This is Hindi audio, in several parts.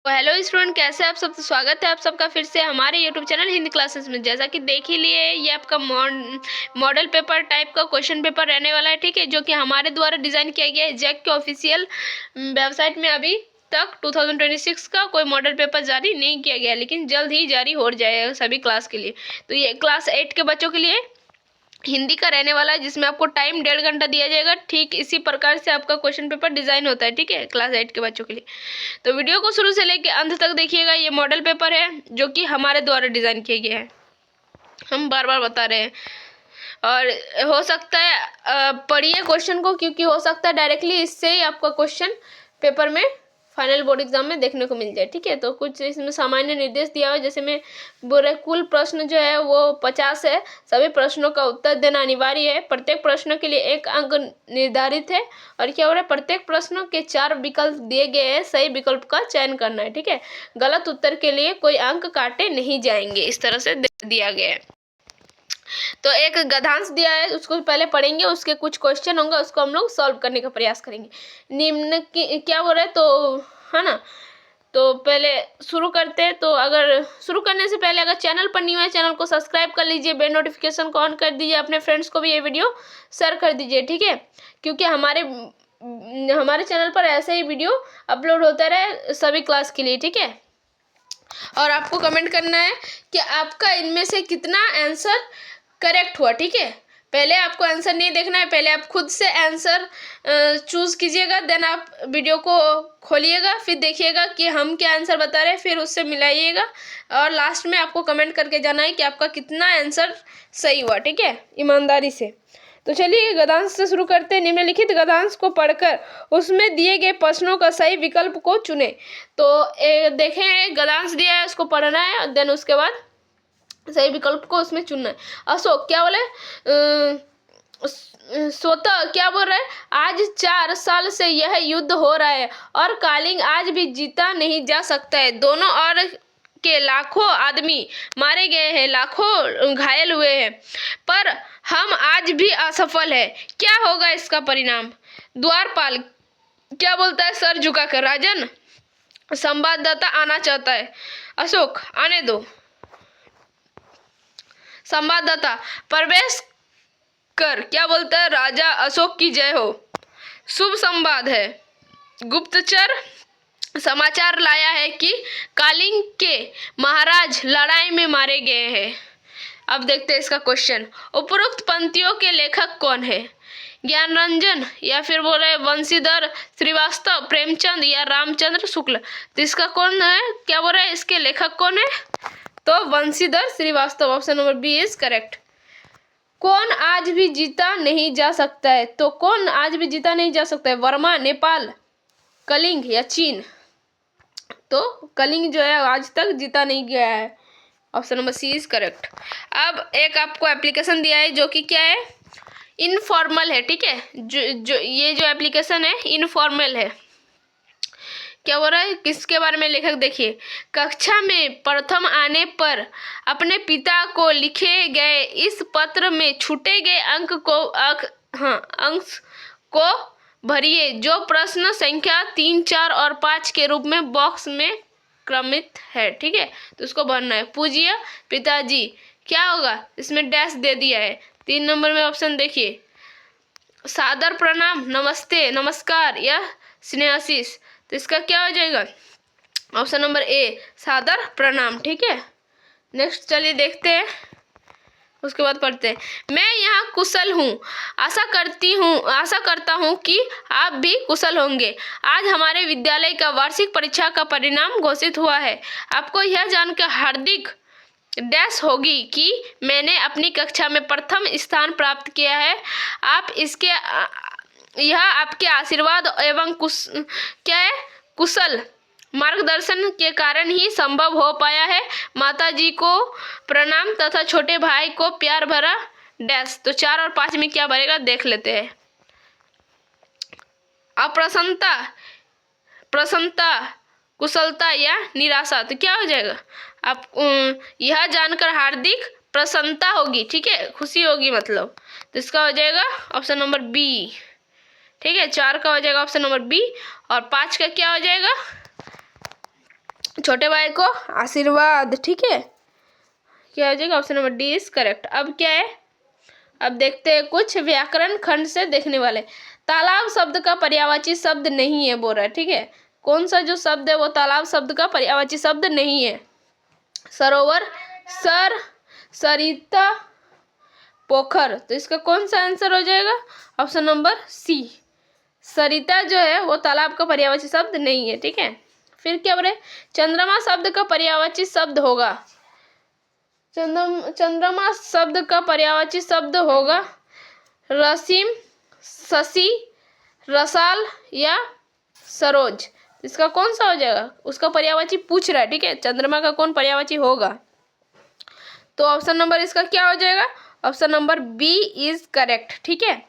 हेलो स्टूडेंट, कैसे आप सब। स्वागत है आप सबका फिर से हमारे यूट्यूब चैनल हिंदी क्लासेस में। जैसा कि देख ही लिए, ये आपका मॉडल पेपर टाइप का क्वेश्चन पेपर रहने वाला है, ठीक है, जो कि हमारे द्वारा डिज़ाइन किया गया है। जैक के ऑफिशियल वेबसाइट में अभी तक 2026 का कोई मॉडल पेपर जारी नहीं किया गया, लेकिन जल्द ही जारी हो जाएगा सभी क्लास के लिए। तो ये क्लास 8 के बच्चों के लिए हिंदी का रहने वाला है, जिसमें आपको टाइम 1.5 घंटा दिया जाएगा। ठीक इसी प्रकार से आपका क्वेश्चन पेपर डिज़ाइन होता है, ठीक है, क्लास 8 के बच्चों के लिए। तो वीडियो को शुरू से लेकर अंत तक देखिएगा। ये मॉडल पेपर है जो कि हमारे द्वारा डिज़ाइन किया गया है, हम बार बार बता रहे हैं। और हो सकता है पढ़िए क्वेश्चन को, क्योंकि हो सकता है डायरेक्टली इससे ही आपका क्वेश्चन पेपर में फाइनल बोर्ड एग्जाम में देखने को मिल जाए, ठीक है। तो कुछ इसमें सामान्य निर्देश दिया हुआ है, जैसे में बोले कुल प्रश्न जो है वो 50 है। सभी प्रश्नों का उत्तर देना अनिवार्य है। प्रत्येक प्रश्न के लिए 1 अंक निर्धारित है। और क्या हो रहा है, प्रत्येक प्रश्नों के 4 विकल्प दिए गए हैं, सही विकल्प का चयन करना है, ठीक है। गलत उत्तर के लिए कोई अंक काटे नहीं जाएंगे, इस तरह से दिया गया है। तो एक गद्यांश दिया है, उसको पहले पढ़ेंगे, उसके कुछ क्वेश्चन होंगे, उसको हम लोग सॉल्व करने का प्रयास करेंगे। निम्न की क्या बोल रहे हैं, तो है ना। तो पहले शुरू करते हैं। तो अगर शुरू करने से पहले अगर चैनल पर न्यू है, चैनल को सब्सक्राइब कर लीजिए, बेल नोटिफिकेशन को ऑन कर दीजिए, अपने फ्रेंड्स को भी ये वीडियो शेयर कर दीजिए, ठीक है। क्योंकि हमारे चैनल पर ऐसे ही वीडियो अपलोड होता रहे सभी क्लास के लिए, ठीक है। और आपको कमेंट करना है कि आपका इनमें से कितना आंसर करेक्ट हुआ, ठीक है। पहले आपको आंसर नहीं देखना है, पहले आप खुद से आंसर चूज़ कीजिएगा, देन आप वीडियो को खोलिएगा, फिर देखिएगा कि हम क्या आंसर बता रहे हैं, फिर उससे मिलाइएगा। और लास्ट में आपको कमेंट करके जाना है कि आपका कितना आंसर सही हुआ, ठीक है, ईमानदारी से। तो चलिए गद्यांश से शुरू करते हैं। निम्नलिखित गद्यांश को पढ़कर उसमें दिए गए प्रश्नों का सही विकल्प को चुने। तो देखें, गद्यांश दिया है, उसको पढ़ना है, देन उसके बाद सही विकल्प को उसमें चुनना है। अशोक क्या बोले, स्वतः क्या बोल रहा है, आज 4 साल से यह युद्ध हो रहा है और कालिंग आज भी जीता नहीं जा सकता है। दोनों ओर के लाखों आदमी मारे गए हैं, लाखों घायल हुए हैं, पर हम आज भी असफल है। क्या होगा इसका परिणाम। द्वारपाल क्या बोलता है, सर झुकाकर। राजन संवाददाता आना चाहता है। अशोक आने दो। संवाददाता प्रवेश कर क्या बोलता है, राजा अशोक की जय हो। शुभ संवाद है। गुप्तचर समाचार लाया है कि कालिंग के महाराज लड़ाई में मारे गए हैं। अब देखते हैं इसका क्वेश्चन। उपरोक्त पंक्तियों के लेखक कौन है। ज्ञानरंजन या फिर बोल रहे वंशीधर श्रीवास्तव, प्रेमचंद या रामचंद्र शुक्ल। तो इसका कौन है, क्या बोल रहा है, इसके लेखक कौन है, तो Vanshidhar Srivastava. Option number B is correct. कौन आज भी जीता नहीं जा सकता है, तो कौन आज भी जीता नहीं जा सकता है, वर्मा, नेपाल, कलिंग या चीन। तो कलिंग जो है आज तक जीता नहीं गया है। Option number C is correct. अब एक आपको एप्लीकेशन दिया है जो कि क्या है, इनफॉर्मल है, ठीक है। ये जो एप्लीकेशन है इनफॉर्मल है। क्या हो रहा है, किसके बारे में लेखक देखिए। कक्षा में प्रथम आने पर अपने पिता को लिखे गए इस पत्र में छूटे गए अंक को भरिए, जो प्रश्न संख्या 3, 4 और 5 के रूप में बॉक्स में क्रमित है, ठीक है। तो उसको भरना है। पूज्य पिताजी क्या होगा, इसमें डैश दे दिया है। 3 नंबर में ऑप्शन देखिए, सादर प्रणाम, नमस्ते, नमस्कार या स्नेहाशीष। तो इसका क्या हो जाएगा, ऑप्शन नंबर ए सादर प्रणाम, ठीक है। नेक्स्ट चलिए देखते हैं, उसके बाद पढ़ते हैं। मैं यहाँ कुशल हूँ, आशा करता हूँ कि आप भी कुशल होंगे। आज हमारे विद्यालय का वार्षिक परीक्षा का परिणाम घोषित हुआ है। आपको यह जानकर हार्दिक डैश होगी कि मैंने अपनी कक्षा में प्रथम स्थान प्राप्त किया है। यह आपके आशीर्वाद एवं कुशल मार्गदर्शन के कारण ही संभव हो पाया है। माताजी को प्रणाम तथा छोटे भाई को प्यार भरा डैश। तो 4 और 5 में क्या भरेगा देख लेते हैं। अप्रसन्नता, प्रसन्नता, कुशलता या निराशा। तो क्या हो जाएगा, आप यह जानकर हार्दिक प्रसन्नता होगी, ठीक है, खुशी होगी मतलब। तो इसका हो जाएगा ऑप्शन नंबर बी, ठीक है। 4 का हो जाएगा ऑप्शन नंबर बी, और 5 का क्या हो जाएगा, छोटे भाई को आशीर्वाद, ठीक है। क्या हो जाएगा? Option number D is correct. अब क्या है, अब देखते हैं कुछ व्याकरण खंड से देखने वाले। तालाब शब्द का पर्यायवाची शब्द नहीं है बोल रहा है, ठीक है। कौन सा जो शब्द है वो तालाब शब्द का पर्यायवाची शब्द नहीं है? सरोवर, सर, सरिता, पोखर। तो इसका कौन सा आंसर हो जाएगा? ऑप्शन नंबर सी, सरिता जो है वो तालाब का पर्यायवाची शब्द नहीं है, ठीक है। फिर क्या बोले? चंद्रमा शब्द का पर्यायवाची शब्द होगा, चंद्रमा शब्द का पर्यायवाची शब्द होगा रसीम, शशि, रसाल या सरोज। इसका कौन सा हो जाएगा? उसका पर्यायवाची पूछ रहा है, ठीक है। चंद्रमा का कौन पर्यायवाची होगा? तो ऑप्शन नंबर इसका क्या हो जाएगा? Option number B is correct, ठीक है।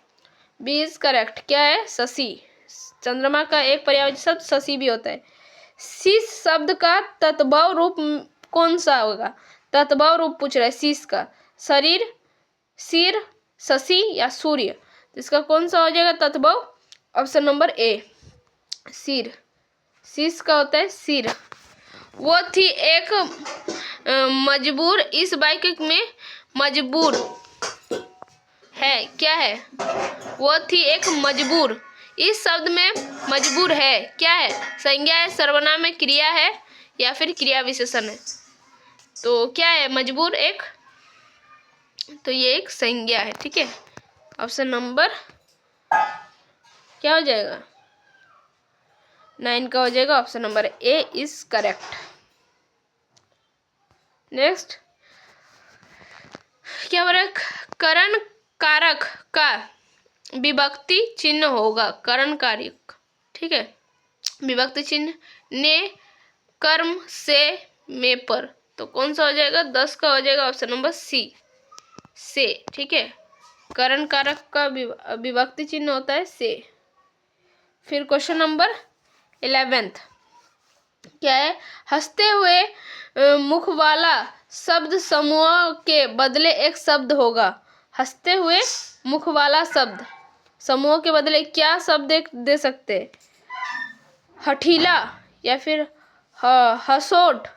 B is correct. क्या है? शशि। चंद्रमा का एक पर्यायवाची शब्द शशि भी होता है। शीश शब्द का तत्भव रूप कौन सा होगा? तत्भव रूप पूछ रहा है शीश का। शरीर, सिर, शशि या सूर्य। इसका कौन सा हो जाएगा तत्भव? ऑप्शन नंबर ए, सिर। शीश का होता है सिर। वो थी एक मजबूर, इस वाक्य में मजबूर है, क्या है? वो थी एक मजबूर, इस शब्द में मजबूर है, क्या है? संज्ञा है, सर्वनाम है, क्रिया है या फिर क्रिया विशेषण है? तो क्या है मजबूर? एक, तो ये एक संज्ञा है, ठीक है। ऑप्शन नंबर क्या हो जाएगा? 9 का हो जाएगा। Option number A is correct. Next क्या बोले? करण कारक का विभक्ति चिन्ह होगा, करण कारक, ठीक है। विभक्ति चिन्ह ने, कर्म, से, में, पर। तो कौन सा हो जाएगा? 10 का हो जाएगा। ऑप्शन नंबर सी, से, ठीक है। करण कारक का विभक्ति चिन्ह होता है से। फिर क्वेश्चन नंबर 11 क्या है? हंसते हुए मुख वाला शब्द समूह के बदले एक शब्द होगा। हंसते हुए मुख वाला शब्द समूह के बदले क्या शब्द दे सकते? हठीला या फिर हसोट,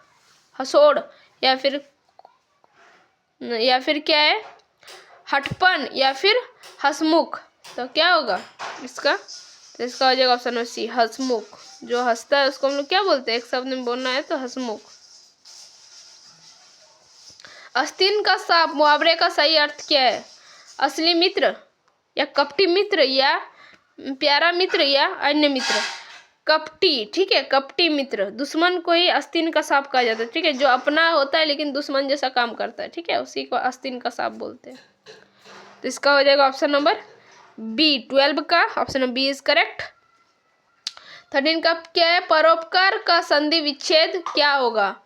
हसोड़ या फिर क्या है? हटपन या फिर हसमुख। तो क्या होगा इसका? तो इसका हो जाएगा ऑप्शन नंबर सी, हसमुख। जो हंसता है उसको हम लोग क्या बोलते हैं? एक शब्द में बोलना है तो हसमुख। आस्तीन का सांप मुहावरे का सही अर्थ क्या है? असली मित्र या कपटी मित्र या प्यारा मित्र या अन्य मित्र? कपटी, ठीक है। कपटी मित्र, दुश्मन को ही आस्तीन का सांप कहा जाता है, ठीक है। जो अपना होता है लेकिन दुश्मन जैसा काम करता है, ठीक है, उसी को आस्तीन का सांप बोलते हैं। तो इसका हो जाएगा ऑप्शन नंबर बी, 12 का option number B is correct. 13 का क्या है? परोपकार का संधि विच्छेद क्या होगा?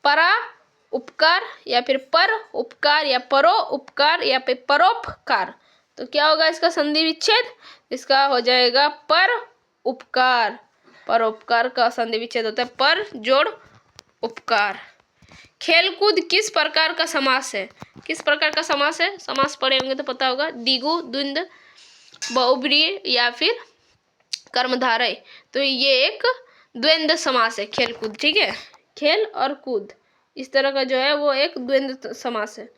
परा उपकार या फिर पर उपकार या परो उपकार या फिर परोपकार। तो क्या होगा इसका संधि विच्छेद? इसका हो जाएगा पर उपकार। परोपकार का संधि विच्छेद होता है पर जोड़ उपकार। खेलकूद किस प्रकार का समास है? किस प्रकार का समास है? समास पढ़े होंगे तो पता होगा। द्विगु, द्वंद्व, बहुब्रीहि या फिर कर्मधारय। तो ये एक द्वंद्व समास है खेलकूद, ठीक है। खेल और कूद इस तरह का जो है वो एक द्वंद्व समास है।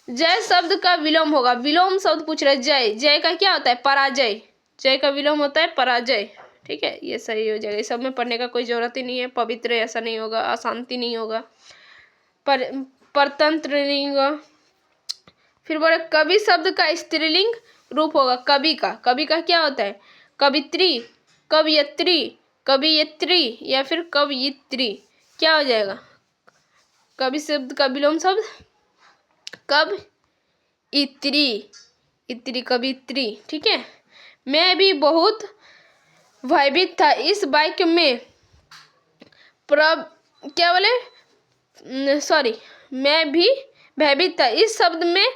जय शब्द का विलोम होगा। विलोम शब्द पूछ रहे। जय, जय का क्या होता है? पराजय। जय का विलोम होता है पराजय, ठीक है। ये सही हो जाएगा। इस सब में पढ़ने का कोई जरूरत ही नहीं है। पवित्र ऐसा नहीं होगा, अशांति नहीं होगा, परतंत्र नहीं होगा। फिर बोले कवि शब्द का स्त्रीलिंग रूप होगा। कवि का, कवि का क्या होता है? कवित्री, कवयित्री, कवियत्री या फिर कवयित्री। क्या हो जाएगा? कवि शब्द का विलोम शब्द कब इत्री, इत्री, कवित्री, ठीक है। मैं भी बहुत भयभीत था। इस वाक्य में क्या बोले? सॉरी, मैं भी भयभीत था। इस शब्द में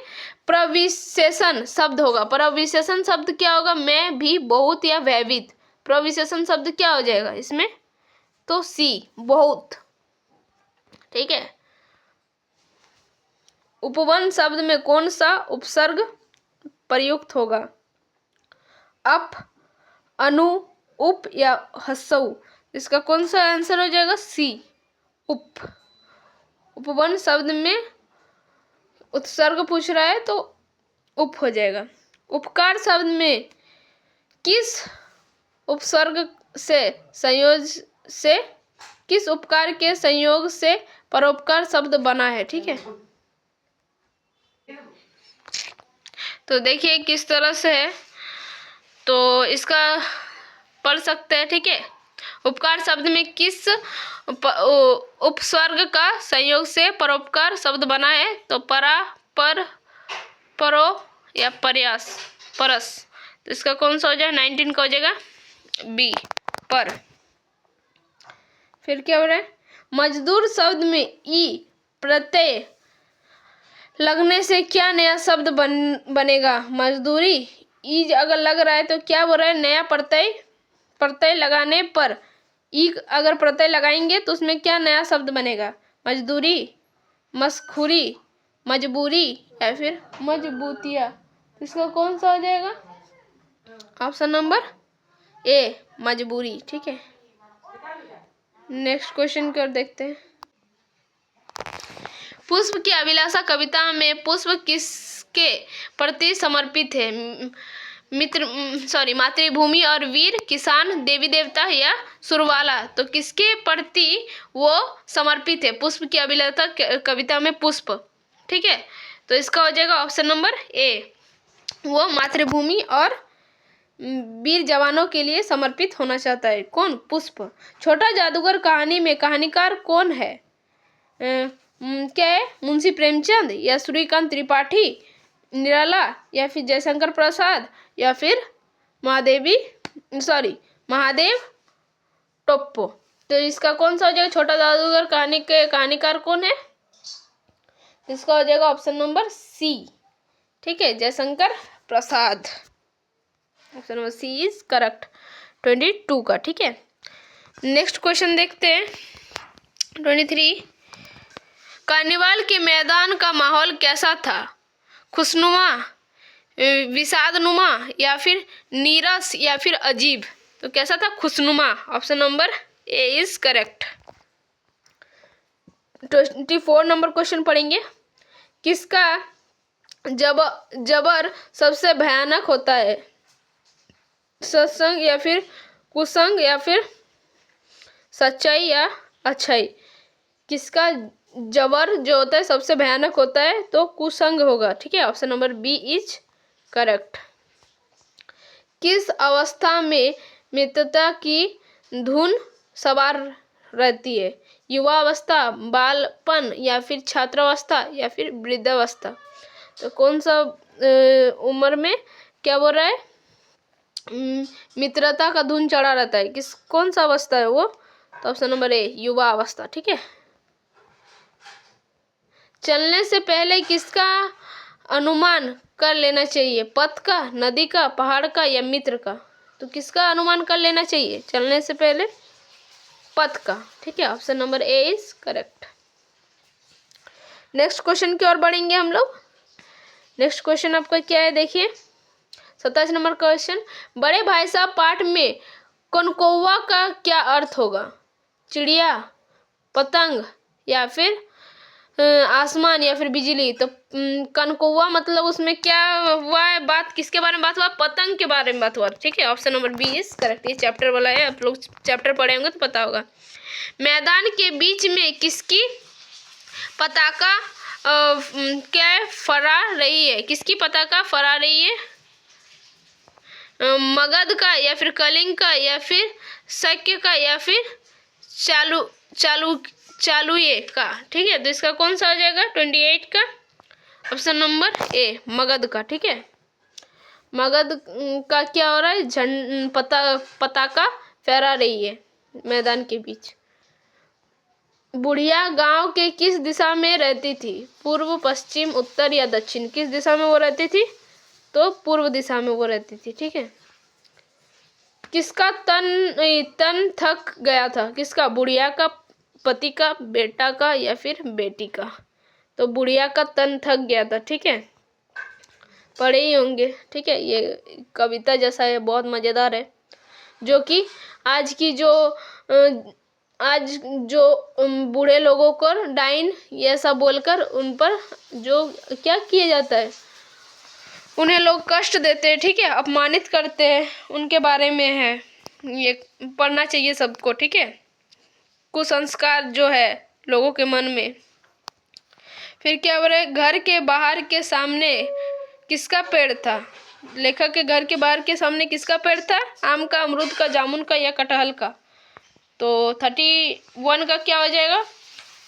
प्रविशेषण शब्द होगा। प्रविशेषण शब्द क्या होगा? मैं भी बहुत या भयभीत। प्रविशेषण शब्द क्या हो जाएगा इसमें? तो सी, बहुत, ठीक है। उपवन शब्द में कौन सा उपसर्ग प्रयुक्त होगा? अप, अनु, उप या हसऊ। इसका कौन सा आंसर हो जाएगा? सी, उपवन शब्द में उत्सर्ग पूछ रहा है तो उप हो जाएगा। उपकार शब्द में किस उपसर्ग से किस उपकार के संयोग से परोपकार शब्द बना है, ठीक है। तो देखिए किस तरह से है, तो इसका पढ़ सकते हैं, ठीक है। उपकार शब्द में किस उपसर्ग का संयोग से परोपकार शब्द बना है, तो परा, पर, परो या प्रयास, परस। तो इसका कौन सा हो जाएगा, 19 का हो जाएगा बी, पर। फिर क्या हो रहा है, मजदूर शब्द में ई प्रत्यय लगने से क्या नया शब्द बनेगा। मजदूरी ई अगर लग रहा है तो क्या बोल रहा है, नया प्रत्यय लगाने पर ई अगर प्रत्यय लगाएंगे तो उसमें क्या नया शब्द बनेगा। मजदूरी, मस्खुरी, मजबूरी या फिर मजबूतिया। इसका कौन सा हो जाएगा, ऑप्शन नंबर ए, मजबूरी, ठीक है। नेक्स्ट क्वेश्चन कर देखते हैं। पुष्प की अभिलाषा कविता में पुष्प किसके प्रति समर्पित है। मातृभूमि और वीर, किसान, देवी देवता या सुरवाला। तो किसके प्रति वो समर्पित है, पुष्प की अभिलाषा कविता में पुष्प, ठीक है। तो इसका हो जाएगा ऑप्शन नंबर ए, वो मातृभूमि और वीर जवानों के लिए समर्पित होना चाहता है। कौन, पुष्प। छोटा जादूगर कहानी में कहानीकार कौन है, क्या है, मुंशी प्रेमचंद या सूर्यकांत त्रिपाठी, निराला या फिर जयशंकर प्रसाद या फिर महादेव टोप्पो। तो इसका कौन सा हो जाएगा, छोटा जादूगर कहानी के कहानीकार कौन है, इसका हो जाएगा ऑप्शन नंबर सी, ठीक है, Jaishankar Prasad. Option number C is correct, 22 का, ठीक है। नेक्स्ट क्वेश्चन देखते हैं, 23। कार्निवाल के मैदान का माहौल कैसा था, खुशनुमा, विषादनुमा या फिर नीरस या फिर अजीब। तो कैसा था, खुशनुमा। Option number A is correct. 24 number question पढ़ेंगे। किसका जबर सबसे भयानक होता है, सत्संग या फिर कुसंग या फिर सच्चाई या अच्छाई। किसका जबर जो होता है सबसे भयानक होता है, तो कुसंग होगा, ठीक है। Option number B is correct. किस अवस्था में मित्रता की धुन सवार रहती है, युवा अवस्था, बालपन या फिर छात्रावस्था या फिर वृद्धावस्था। तो कौन सा उम्र में क्या बोल रहा है, मित्रता का धुन चढ़ा रहता है, कौन सा अवस्था है वो, तो ऑप्शन नंबर ए, युवा अवस्था, ठीक है। चलने से पहले किसका अनुमान कर लेना चाहिए, पथ का, नदी का, पहाड़ का या मित्र का। तो किसका अनुमान कर लेना चाहिए चलने से पहले, पथ का, ठीक है। Option number A is correct. Next question की ओर बढ़ेंगे हम लोग। नेक्स्ट क्वेश्चन आपका क्या है, देखिए 27 नंबर क्वेश्चन। बड़े भाई साहब पाठ में कनकौवा का क्या अर्थ होगा, चिड़िया, पतंग या फिर आसमान या फिर बिजली। तो कनकौवा मतलब उसमें क्या हुआ है, बात किसके बारे में बात हुआ, पतंग के बारे में बात हुआ, ठीक है। Option number B is correct. ये चैप्टर वाला है, आप लोग चैप्टर पढ़े होंगे तो पता होगा। मैदान के बीच में किसकी पताका क्या फहरा रही है, किसकी पताका फहरा रही है, मगध का या फिर कलिंग का या फिर शक्य का या फिर चालुये का, ठीक है। तो इसका कौन सा हो जाएगा, 28 का, ऑप्शन नंबर ए, मगध का, ठीक है। मगध का क्या हो रहा है, पताका फहरा रही है मैदान के बीच। बुढ़िया गांव के किस दिशा में रहती थी, पूर्व, पश्चिम, उत्तर या दक्षिण। किस दिशा में वो रहती थी, तो पूर्व दिशा में वो रहती थी, ठीक है। किसका तन थक गया था, किसका, बुढ़िया का, पति का, बेटा का या फिर बेटी का। तो बुढ़िया का तन थक गया था, ठीक है, पढ़े ही होंगे, ठीक है। ये कविता जैसा है, बहुत मज़ेदार है, जो कि आज की जो आज जो बूढ़े लोगों को डाइन ये सब बोलकर उन पर जो क्या किया जाता है, उन्हें लोग कष्ट देते हैं, ठीक है, अपमानित करते हैं, उनके बारे में है। ये पढ़ना चाहिए सबको, ठीक है। कुसंस्कार जो है लोगों के मन में। फिर क्या बोल रहे, घर के बाहर के सामने किसका पेड़ था? लेखक के घर के बाहर के सामने किसका पेड़ था? आम का, अमरूद का, जामुन का या कटहल का? तो 31 का क्या हो जाएगा?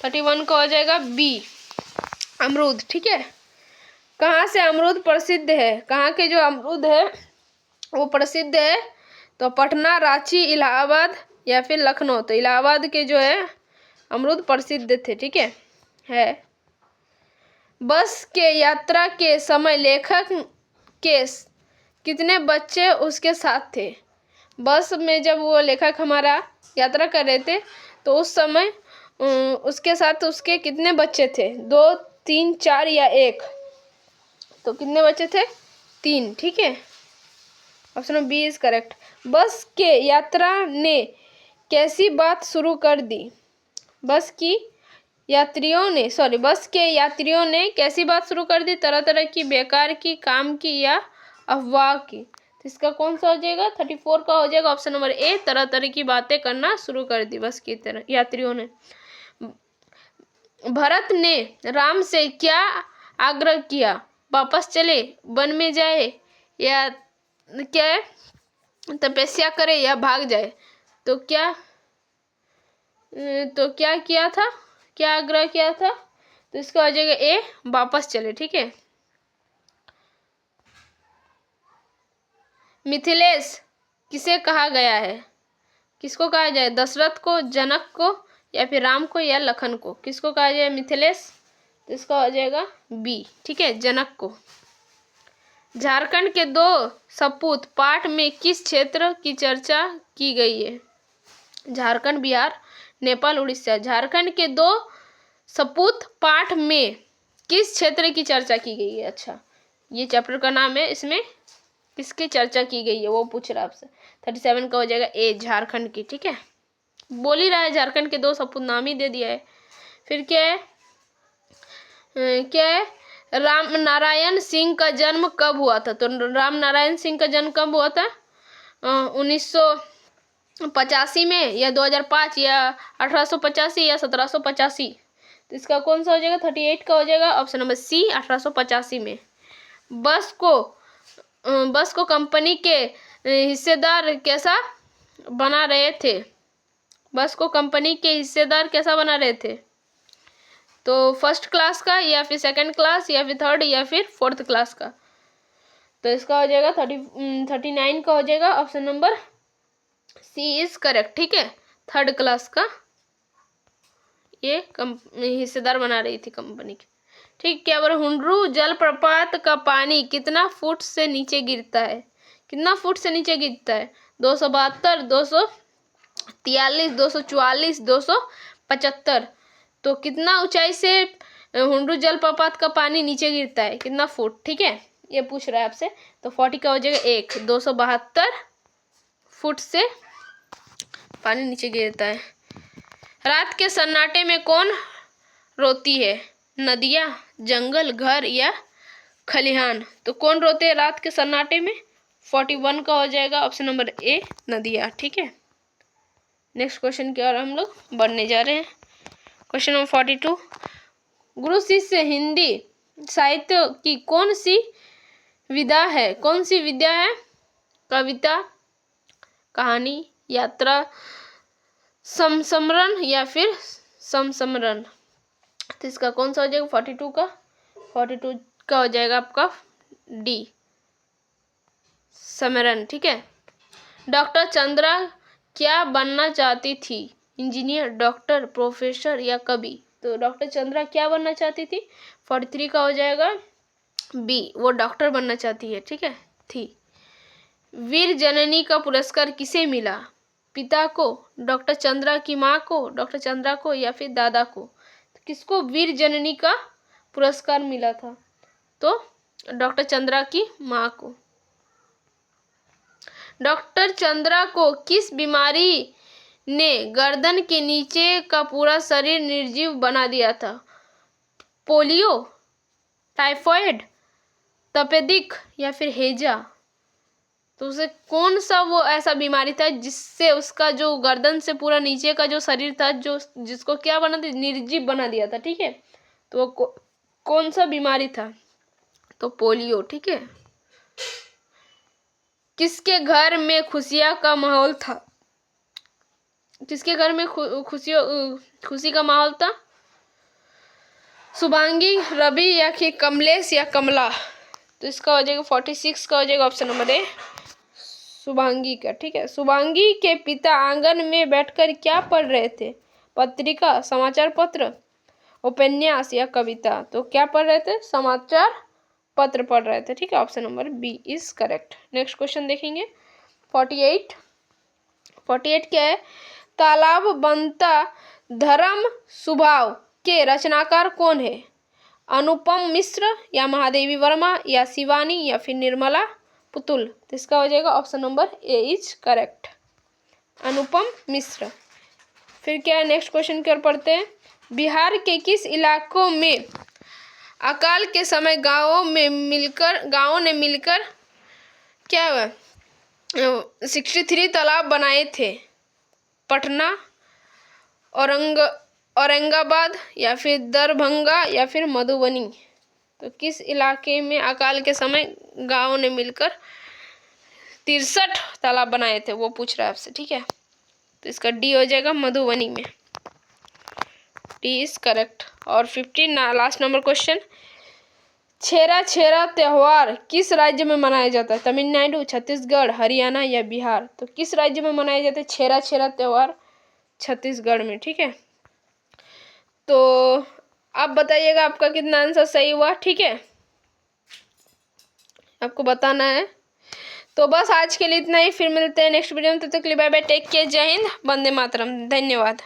31 का हो जाएगा बी, अमरूद, ठीक है। कहाँ से अमरूद प्रसिद्ध है? कहाँ के जो अमरूद है वो प्रसिद्ध है? तो पटना, रांची, इलाहाबाद या फिर लखनऊ। तो इलाहाबाद के जो है अमरूद प्रसिद्ध थे, ठीक है। बस के यात्रा के समय लेखक के कितने बच्चे उसके साथ थे? बस में जब वो लेखक हमारा यात्रा कर रहे थे तो उस समय उसके साथ उसके कितने बच्चे थे? 2, 3, 4 या 1? तो कितने बच्चे थे? 3, ठीक है। Option B is correct. Bus के यात्रा ने कैसी बात शुरू कर दी? बस के यात्रियों ने कैसी बात शुरू कर दी? तरह तरह की, बेकार की, काम की या अफवाह की? तो इसका कौन सा हो जाएगा? 34 का हो जाएगा ऑप्शन नंबर ए, तरह तरह की बातें करना शुरू कर दी बस की तरह यात्रियों ने। भरत ने राम से क्या आग्रह किया? वापस चले, वन में जाए या क्या तपस्या करे या भाग जाए? तो क्या किया था? क्या आग्रह किया था? तो इसका हो जाएगा ए, वापस चले, ठीक है। मिथिलेश किसे कहा गया है? किसको कहा जाए? दशरथ को, जनक को या फिर राम को या लखन को? किसको कहा जाए मिथिलेश? तो इसका हो जाएगा बी, ठीक है, जनक को। झारखंड के 2 सपूत पाठ में किस क्षेत्र की चर्चा की गई है? झारखंड, बिहार, नेपाल, उड़ीसा। झारखंड के 2 सपूत पाठ में किस क्षेत्र की चर्चा की गई है? अच्छा, ये चैप्टर का नाम है, इसमें किसकी चर्चा की गई है वो पूछ रहा है आपसे। 37 का हो जाएगा ए, झारखंड की, ठीक है। बोल ही रहा है झारखंड के 2 सपूत, नाम ही दे दिया है। फिर क्या है? राम नारायण सिंह का जन्म कब हुआ था? तो राम नारायण सिंह का जन्म कब हुआ था? 1985 में या 2005 या 1885 या 1785? तो इसका कौन सा हो जाएगा? 38 का हो जाएगा ऑप्शन नंबर सी, 1885 में। बस को कंपनी के हिस्सेदार कैसा बना रहे थे? बस को कंपनी के हिस्सेदार कैसा बना रहे थे? तो फर्स्ट क्लास का या फिर सेकंड क्लास या फिर थर्ड या फिर फोर्थ क्लास का? तो इसका हो जाएगा 39 का हो जाएगा option number C is correct, ठीक है। थर्ड क्लास का ये हिस्सेदार बना रही थी कंपनी की, ठीक। क्या बोले? हुंडरू जलप्रपात का पानी कितना फुट से नीचे गिरता है? कितना फुट से नीचे गिरता है? 272, 243, 244, 275। तो कितना ऊंचाई से हुंडरू जलप्रपात का पानी नीचे गिरता है? कितना फुट, ठीक है, ये पूछ रहा है आपसे। तो 40 का हो जाएगा 1, 272 फुट से पानी नीचे गिरता है। रात के सन्नाटे में कौन रोती है? नदियाँ, जंगल, घर या खलिहान? तो कौन रोते हैं रात के सन्नाटे में? 41 का हो जाएगा ऑप्शन नंबर ए, नदियाँ, ठीक है। नेक्स्ट क्वेश्चन की ओर हम लोग बढ़ने जा रहे हैं। क्वेश्चन नंबर 42, गुरु शिष्य हिंदी साहित्य की कौन सी विधा है? कौन सी विद्या है? कविता, कहानी, यात्रा, समसमरण या फिर समसमरण? तो इसका कौन सा हो जाएगा? 42 का हो जाएगा आपका डी, समरण, ठीक है। डॉक्टर चंद्रा क्या बनना चाहती थी? इंजीनियर, डॉक्टर, प्रोफेसर या कवि? तो डॉक्टर चंद्रा क्या बनना चाहती थी? 43 का हो जाएगा बी, वो डॉक्टर बनना चाहती है, ठीक है, थी। वीर जननी का पुरस्कार किसे मिला? पिता को, डॉक्टर चंद्रा की माँ को, डॉक्टर चंद्रा को या फिर दादा को? तो किसको वीर जननी का पुरस्कार मिला था? तो डॉक्टर चंद्रा की माँ को। डॉक्टर चंद्रा को किस बीमारी ने गर्दन के नीचे का पूरा शरीर निर्जीव बना दिया था? पोलियो, टाइफॉइड, तपेदिक या फिर हैजा? तो उसे कौन सा वो ऐसा बीमारी था जिससे उसका जो गर्दन से पूरा नीचे का जो शरीर था जो जिसको क्या बना दिया, निर्जीव बना दिया था, ठीक है। तो वो कौन सा बीमारी था? तो पोलियो, ठीक है। किसके घर में खुशियां का माहौल था? किसके घर में खुशी का माहौल था? शुभांगी, रवि या फिर कमलेश या कमला? तो इसका हो जाएगा 46 का हो जाएगा ऑप्शन नंबर ए, शुभांगी का, ठीक है। शुभांगी के पिता आंगन में बैठकर क्या पढ़ रहे थे? पत्रिका, समाचार पत्र, उपन्यास या कविता? तो क्या पढ़ रहे थे? समाचार पत्र पढ़ रहे थे, ठीक है। Option number B is correct. Next question देखेंगे 48 क्या है? तालाब बनता धर्म स्वभाव के रचनाकार कौन है? अनुपम मिश्र या महादेवी वर्मा या शिवानी या फिर निर्मला पुतुल? तो इसका हो जाएगा option number A is correct, Anupam Mishra. फिर क्या है, नेक्स्ट क्वेश्चन की ओर पढ़ते हैं। बिहार के किस इलाकों में अकाल के समय गांवों ने मिलकर क्या हुआ 63 तालाब बनाए थे? पटना, औरंगाबाद या फिर दरभंगा या फिर मधुबनी? तो किस इलाके में अकाल के समय गांवों ने मिलकर 63 तालाब बनाए थे, वो पूछ रहा है आपसे, ठीक है। तो इसका डी हो जाएगा, मधुबनी में। D is correct. और 15 लास्ट नंबर क्वेश्चन। छेरा छेरा त्योहार किस राज्य में मनाया जाता है? तमिलनाडु, छत्तीसगढ़, हरियाणा या बिहार? तो किस राज्य में मनाया जाता है छेरा छेरा त्योहार? छत्तीसगढ़ में, ठीक है। तो आप बताइएगा आपका कितना आंसर सही हुआ, ठीक है, आपको बताना है। तो बस आज के लिए इतना ही, फिर मिलते हैं नेक्स्ट वीडियो में। तब तक के लिए बाय बाय, टेक केयर, जय हिंद, वंदे मातरम, धन्यवाद।